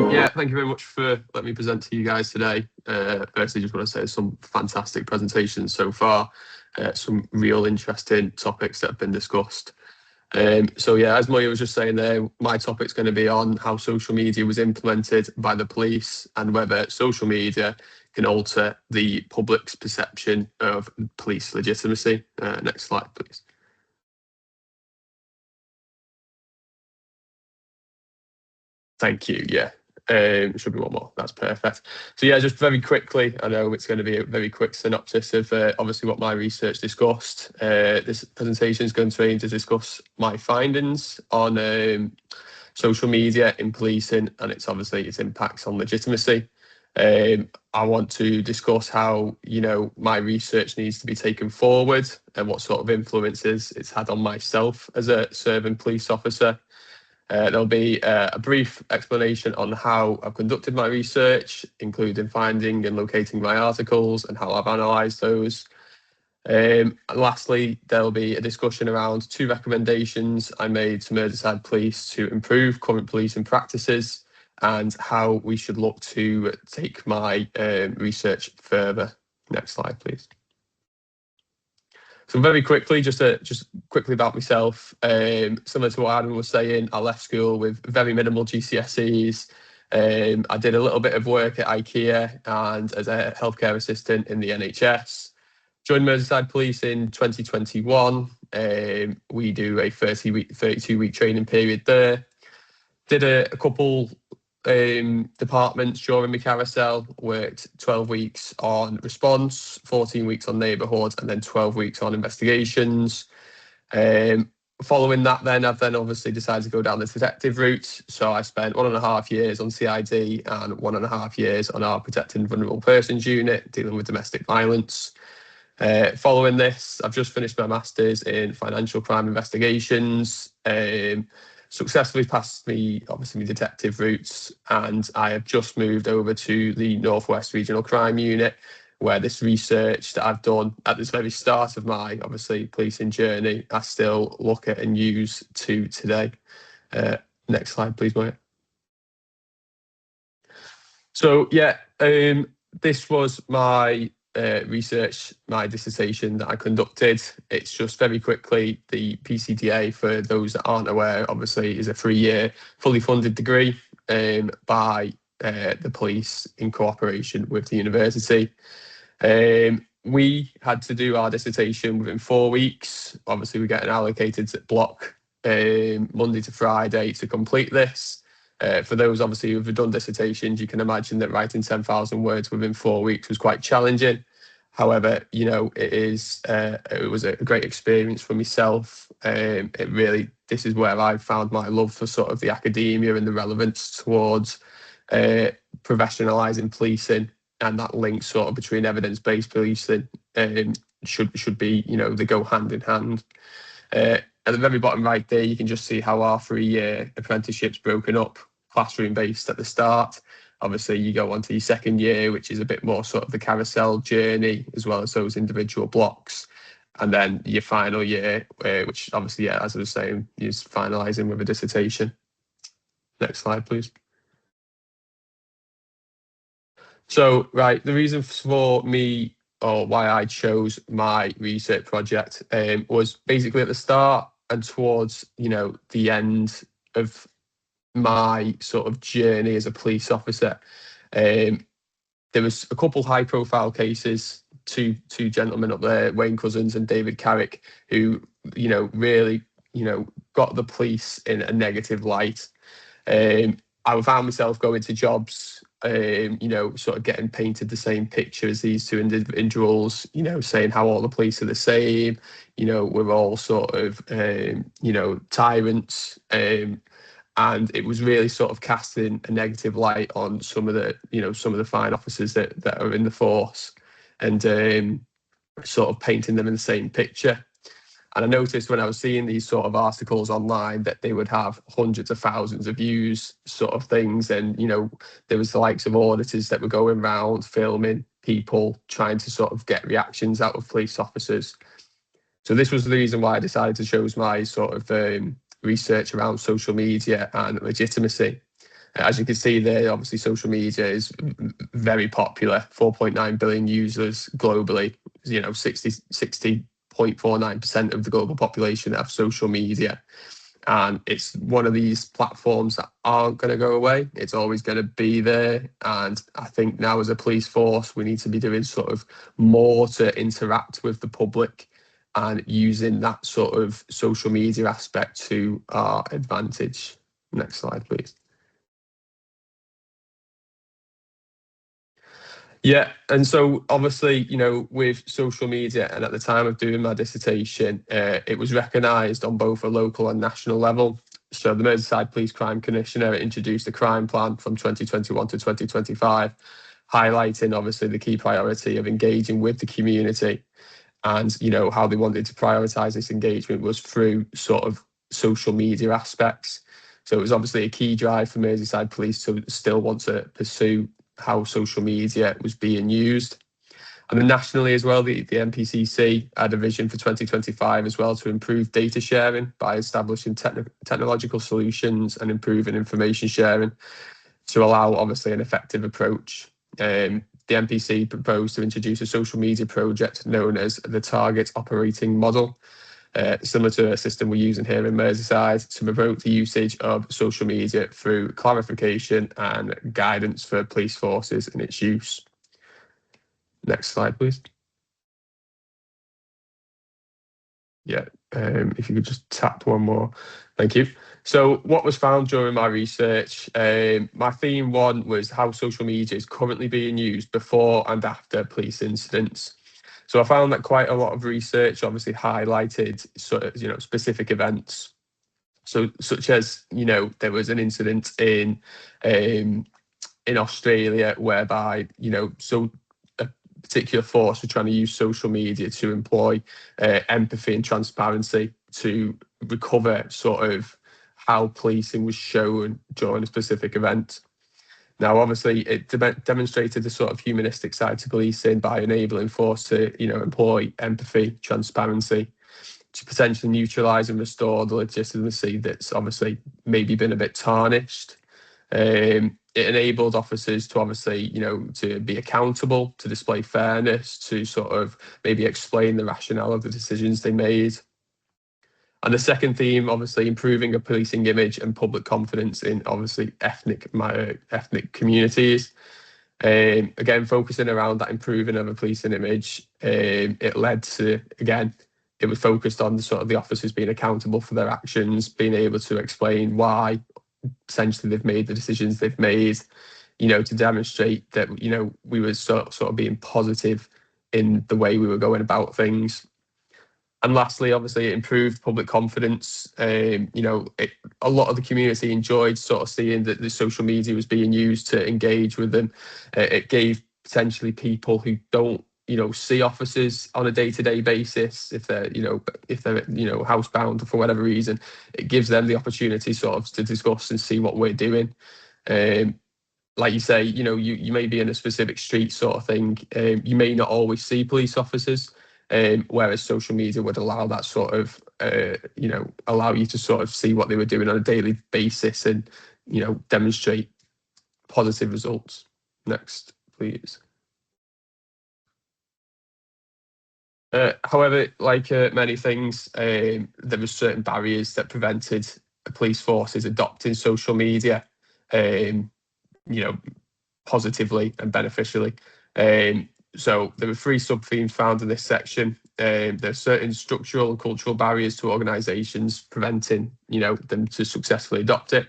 Yeah, thank you very much for letting me present to you guys today. Firstly, just want to say some fantastic presentations so far, some real interesting topics that have been discussed. So yeah, as Moya was just saying there, my topic's going to be on how social media was implemented by the police and whether social media can alter the public's perception of police legitimacy. Next slide, please. Thank you. Yeah. Should be one more. That's perfect. So yeah, just very quickly, I know it's going to be a very quick synopsis of obviously what my research discussed. This presentation is going to aim to discuss my findings on social media in policing and its impacts on legitimacy. I want to discuss how my research needs to be taken forward and what sort of influences it's had on myself as a serving police officer. There'll be a brief explanation on how I've conducted my research, including finding and locating my articles and how I've analysed those. And lastly, there'll be a discussion around 2 recommendations I made to Merseyside Police to improve current policing practices and how we should look to take my research further. Next slide, please. So very quickly, just quickly about myself, similar to what Adam was saying, I left school with very minimal GCSEs. I did a little bit of work at IKEA and as a healthcare assistant in the NHS. Joined Merseyside Police in 2021. We do a 32-week training period there. Did a couple departments during my carousel, worked 12 weeks on response, 14 weeks on neighbourhood, and then 12 weeks on investigations. Following that, I've obviously decided to go down the detective route. So I spent 1.5 years on CID and 1.5 years on our Protecting Vulnerable Persons Unit, dealing with domestic violence. Following this, I've just finished my Masters in Financial Crime Investigations. Successfully passed my detective routes, and I have just moved over to the Northwest Regional Crime Unit, where this research that I've done at this very start of my policing journey, I still look at and use to today. Next slide, please, Maya. So yeah, this was my research, my dissertation that I conducted. It's just very quickly, the PCDA, for those that aren't aware, obviously is a 3-year fully funded degree by the police in cooperation with the university. We had to do our dissertation within 4 weeks. Obviously, we get an allocated block Monday to Friday to complete this. For those obviously who've done dissertations, you can imagine that writing 10,000 words within 4 weeks was quite challenging. However, it was a great experience for myself. This is where I found my love for sort of the academia and the relevance towards professionalising policing, and that link sort of between evidence-based policing should be, they go hand in hand. At the very bottom right there, you can just see how our 3-year apprenticeship's broken up, classroom-based at the start. Obviously, you go on to your second year, which is a bit more sort of the carousel journey, as well as those individual blocks. And then your final year, which obviously, yeah, as I was saying, is finalising with a dissertation. Next slide, please. So, right, the reason for me, or why I chose my research project, was basically at the start and towards, the end of my sort of journey as a police officer. There was a couple high-profile cases, two gentlemen up there, Wayne Couzens and David Carrick, who really got the police in a negative light. I found myself going to jobs, sort of getting painted the same picture as these 2 individuals, saying how all the police are the same, we're all sort of, tyrants. And it was really sort of casting a negative light on some of the fine officers that are in the force, and sort of painting them in the same picture. And I noticed when I was seeing these sort of articles online that they would have hundreds of thousands of views, sort of things. And, there was the likes of auditors that were going around filming people, trying to sort of get reactions out of police officers. So this was the reason why I decided to choose my sort of research around social media and legitimacy. As you can see there, obviously social media is very popular. 4.9 billion users globally. 60.49% of the global population have social media. And it's one of these platforms that aren't going to go away. It's always going to be there. And I think now as a police force, we need to be doing sort of more to interact with the public and using that sort of social media aspect to our advantage. Next slide, please. Yeah, and so obviously, with social media, and at the time of doing my dissertation, it was recognised on both a local and national level. So the Merseyside Police Crime Commissioner introduced a crime plan from 2021 to 2025, highlighting obviously the key priority of engaging with the community, and how they wanted to prioritise this engagement was through sort of social media aspects. So it was obviously a key drive for Merseyside Police to still want to pursue how social media was being used. And then nationally as well, the NPCC had a vision for 2025 as well to improve data sharing by establishing technological solutions and improving information sharing to allow obviously an effective approach. The NPC proposed to introduce a social media project known as the Target Operating Model, similar to a system we're using here in Merseyside, to promote the usage of social media through clarification and guidance for police forces in its use. Next slide, please. Yeah, if you could just tap one more. Thank you. So what was found during my research, my theme one was how social media is currently being used before and after police incidents. So I found that quite a lot of research obviously highlighted specific events. So such as, there was an incident in Australia whereby, so a particular force were trying to use social media to employ empathy and transparency to recover sort of how policing was shown during a specific event. Now, obviously, it demonstrated the sort of humanistic side to policing by enabling force to, employ empathy, transparency, to potentially neutralise and restore the legitimacy that's obviously maybe been a bit tarnished. It enabled officers to obviously, to be accountable, to display fairness, to sort of maybe explain the rationale of the decisions they made. And the second theme, obviously, improving a policing image and public confidence in obviously ethnic communities. Again, focusing around that improving of a policing image, it led to, again, it was focused on the sort of the officers being accountable for their actions, being able to explain why essentially they've made the decisions they've made, to demonstrate that, we were sort of being positive in the way we were going about things. And lastly, obviously, it improved public confidence. A lot of the community enjoyed sort of seeing that the social media was being used to engage with them. It gave potentially people who don't, see officers on a day-to-day basis, if they're housebound for whatever reason, it gives them the opportunity sort of to discuss and see what we're doing. Like you say, you may be in a specific street sort of thing. You may not always see police officers. Whereas social media would allow that sort of, allow you to sort of see what they were doing on a daily basis and, demonstrate positive results. Next, please. However, like many things, there were certain barriers that prevented police forces adopting social media, positively and beneficially. So there were 3 sub-themes found in this section. There are certain structural and cultural barriers to organisations preventing, them to successfully adopt it.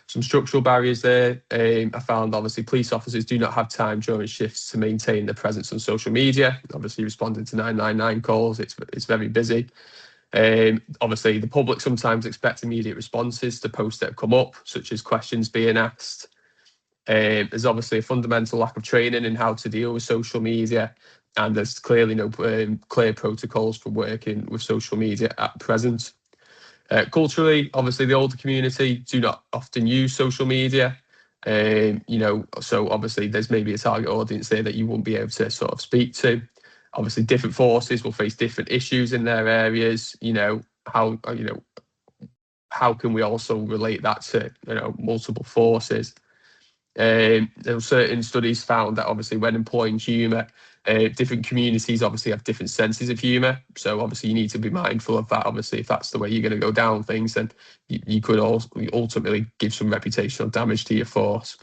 Some structural barriers there. I found obviously police officers do not have time during shifts to maintain their presence on social media. Obviously responding to 999 calls, it's very busy. Obviously the public sometimes expect immediate responses to posts that have come up, such as questions being asked. There's obviously a fundamental lack of training in how to deal with social media, and there's clearly no clear protocols for working with social media at present. Culturally, obviously the older community do not often use social media. So obviously there's maybe a target audience there that you won't be able to sort of speak to. Obviously different forces will face different issues in their areas, how can we also relate that to, multiple forces? There were certain studies found that obviously when employing humour, different communities obviously have different senses of humour. So obviously you need to be mindful of that. Obviously, if that's the way you're going to go down things, then you could also ultimately give some reputational damage to your force.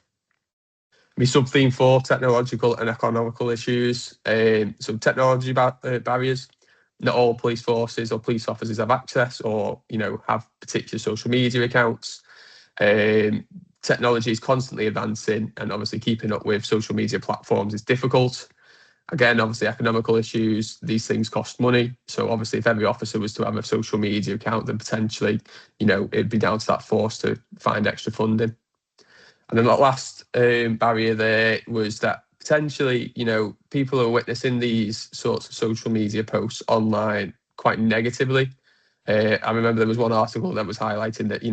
Sub-theme 4, technological and economical issues. So technology barriers. Not all police forces or police officers have access or, have particular social media accounts. Technology is constantly advancing, and obviously keeping up with social media platforms is difficult. Again, obviously economical issues, these things cost money. So obviously if every officer was to have a social media account, then potentially, it'd be down to that force to find extra funding. And then that last barrier there was that potentially, people are witnessing these sorts of social media posts online quite negatively. I remember there was one article that was highlighting that,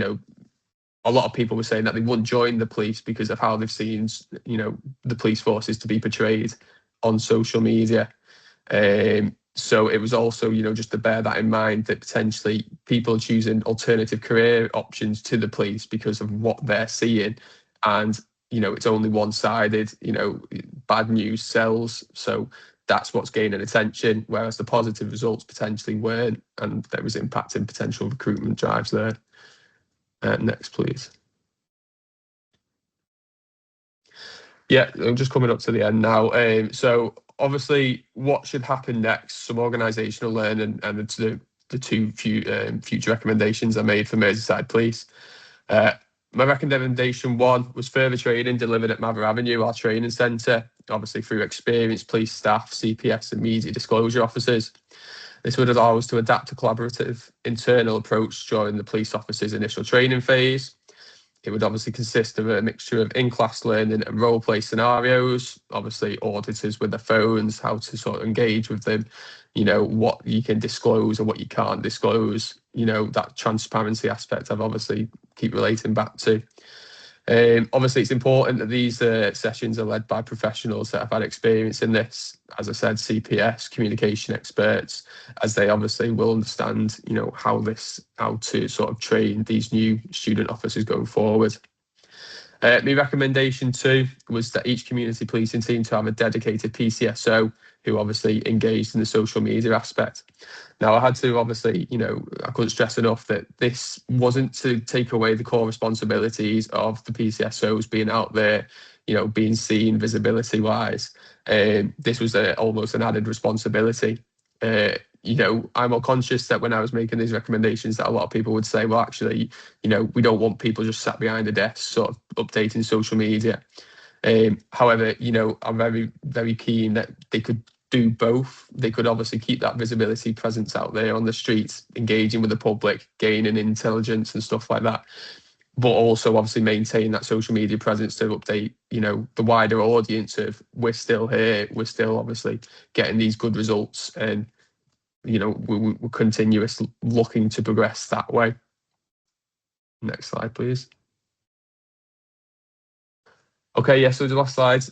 a lot of people were saying that they wouldn't join the police because of how they've seen, the police forces to be portrayed on social media. So it was also, just to bear that in mind, that potentially people are choosing alternative career options to the police because of what they're seeing. And, it's only one-sided, bad news sells. So that's what's gaining attention, whereas the positive results potentially weren't, and there was impacting potential recruitment drives there. Next, please. Yeah, I'm just coming up to the end now. So obviously, what should happen next? Some organisational learning and the two future recommendations I made for Merseyside Police. My recommendation 1 was further training delivered at Mather Avenue, our training centre, obviously through experienced police staff, CPS and media disclosure officers. This would allow us to adapt a collaborative internal approach during the police officers' initial training phase. It would obviously consist of a mixture of in-class learning and role-play scenarios, obviously auditors with their phones, how to sort of engage with them, what you can disclose or what you can't disclose, that transparency aspect I've obviously keep relating back to. Obviously, it's important that these sessions are led by professionals that have had experience in this. As I said, CPS, communication experts, as they obviously will understand, how to sort of train these new student officers going forward. My recommendation 2 was that each community policing team to have a dedicated PCSO who obviously engaged in the social media aspect. Now, I had to obviously, I couldn't stress enough that this wasn't to take away the core responsibilities of the PCSOs being out there, being seen visibility wise. This was almost an added responsibility. I'm all conscious that when I was making these recommendations that a lot of people would say, well, actually, we don't want people just sat behind a desk sort of updating social media. However, I'm very, very keen that they could do both. They could obviously keep that visibility presence out there on the streets, engaging with the public, gaining intelligence and stuff like that, but also obviously maintain that social media presence to update, the wider audience of we're still here, we're still obviously getting these good results, and we're continuously looking to progress that way. Next slide, please. Okay, yeah, so the last slide,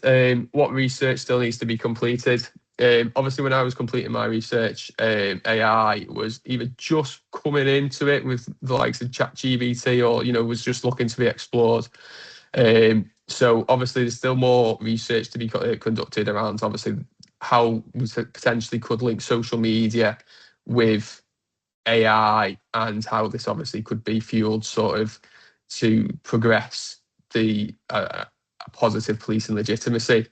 what research still needs to be completed? Obviously, when I was completing my research, AI was either just coming into it with the likes of ChatGPT or, was just looking to be explored. So obviously, there's still more research to be conducted around, obviously, how we potentially could link social media with AI and how this obviously could be fueled sort of to progress the positive policing legitimacy.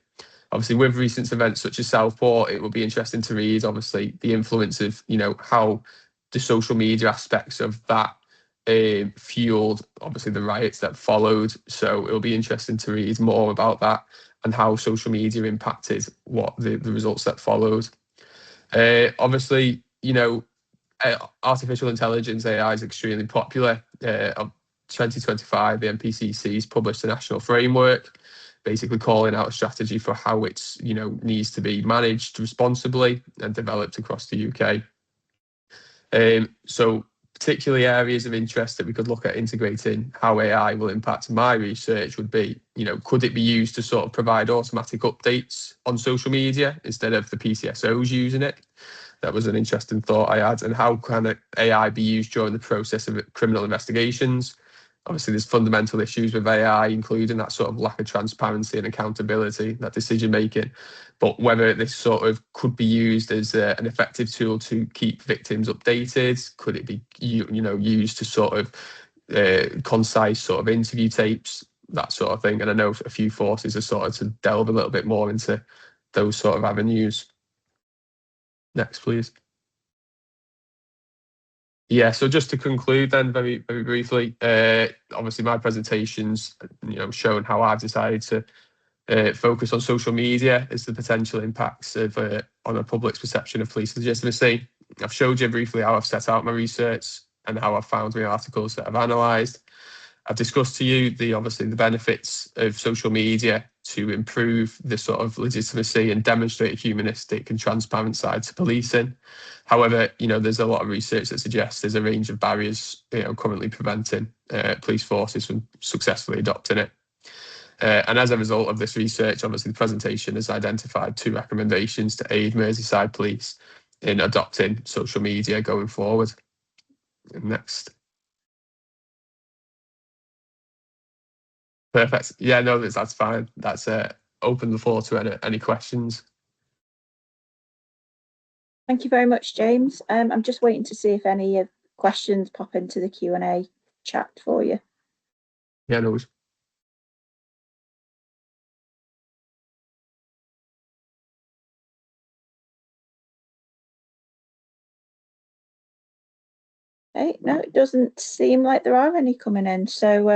Obviously, with recent events such as Southport, it will be interesting to read, obviously, the influence of, how the social media aspects of that fueled, obviously, the riots that followed. So it'll be interesting to read more about that and how social media impacted what the results that followed. Obviously, artificial intelligence, AI, is extremely popular. 2025, the NPCC's published a national framework, basically calling out a strategy for how it's, needs to be managed responsibly and developed across the UK. So particularly areas of interest that we could look at integrating how AI will impact my research would be, could it be used to sort of provide automatic updates on social media instead of the PCSOs using it? that was an interesting thought I had. And how can AI be used during the process of criminal investigations? Obviously, there's fundamental issues with AI, including that sort of lack of transparency and accountability, that decision making. But whether this sort of could be used as an effective tool to keep victims updated, could it be used to sort of concise sort of interview tapes, that sort of thing. And I know a few forces are sort of to delve a little bit more into those sort of avenues. Next, please. Yeah, so just to conclude then very, very briefly, obviously my presentation's, showing how I've decided to focus on social media as the potential impacts of on the public's perception of police legitimacy. I've showed you briefly how I've set out my research and how I've found my articles that I've analysed. I've discussed to you obviously the benefits of social media to improve the sort of legitimacy and demonstrate a humanistic and transparent side to policing. However, there's a lot of research that suggests there's a range of barriers, currently preventing police forces from successfully adopting it. And as a result of this research, obviously the presentation has identified 2 recommendations to aid Merseyside Police in adopting social media going forward. Next. Perfect. Yeah, no, that's fine. That's open the floor to any questions. Thank you very much, James. I'm just waiting to see if any questions pop into the Q&A chat for you. Yeah, no worries. Okay, no, it doesn't seem like there are any coming in. So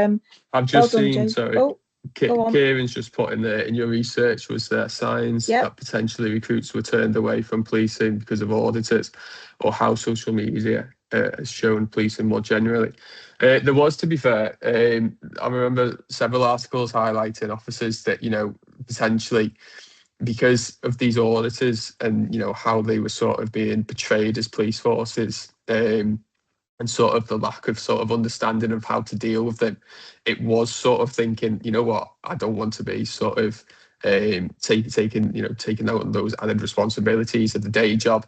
I've just well done, seen, James. sorry, Kieran's just put in there, in your research, was there signs that potentially recruits were turned away from policing because of auditors, or how social media has shown policing more generally? There was, to be fair, I remember several articles highlighting officers that, potentially because of these auditors and, how they were sort of being portrayed as police forces, and sort of the lack of sort of understanding of how to deal with them, it was sort of thinking, I don't want to be sort of taking out on those added responsibilities of the day job.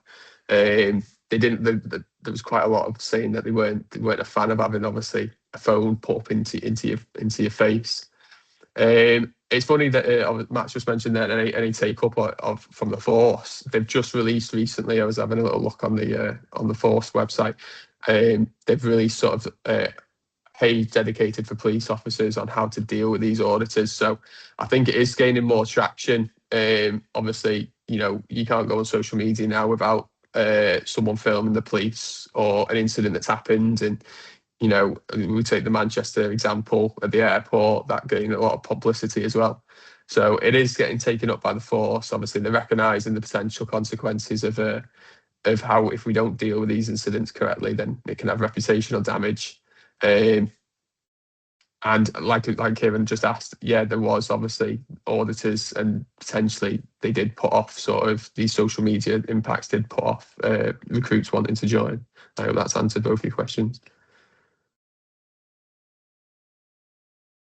They didn't. There was quite a lot of saying that they weren't a fan of having, obviously, a phone put up into your face. It's funny that Matt's just mentioned that any take up from the force. They've just released recently. I was having a little look on the force website. They've released sort of page dedicated for police officers on how to deal with these auditors. So I think it is gaining more traction. Obviously, you can't go on social media now without someone filming the police or an incident that's happened. And we take the Manchester example at the airport, that gained a lot of publicity as well. So it is getting taken up by the force. Obviously, they're recognising the potential consequences of how, if we don't deal with these incidents correctly, then it can have reputational damage. And like Kieran just asked, yeah, there was obviously auditors, and potentially they did put off sort of these social media impacts did put off recruits wanting to join. I hope that's answered both your questions.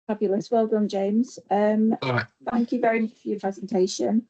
Fabulous. Well done, James. All right. Thank you very much for your presentation.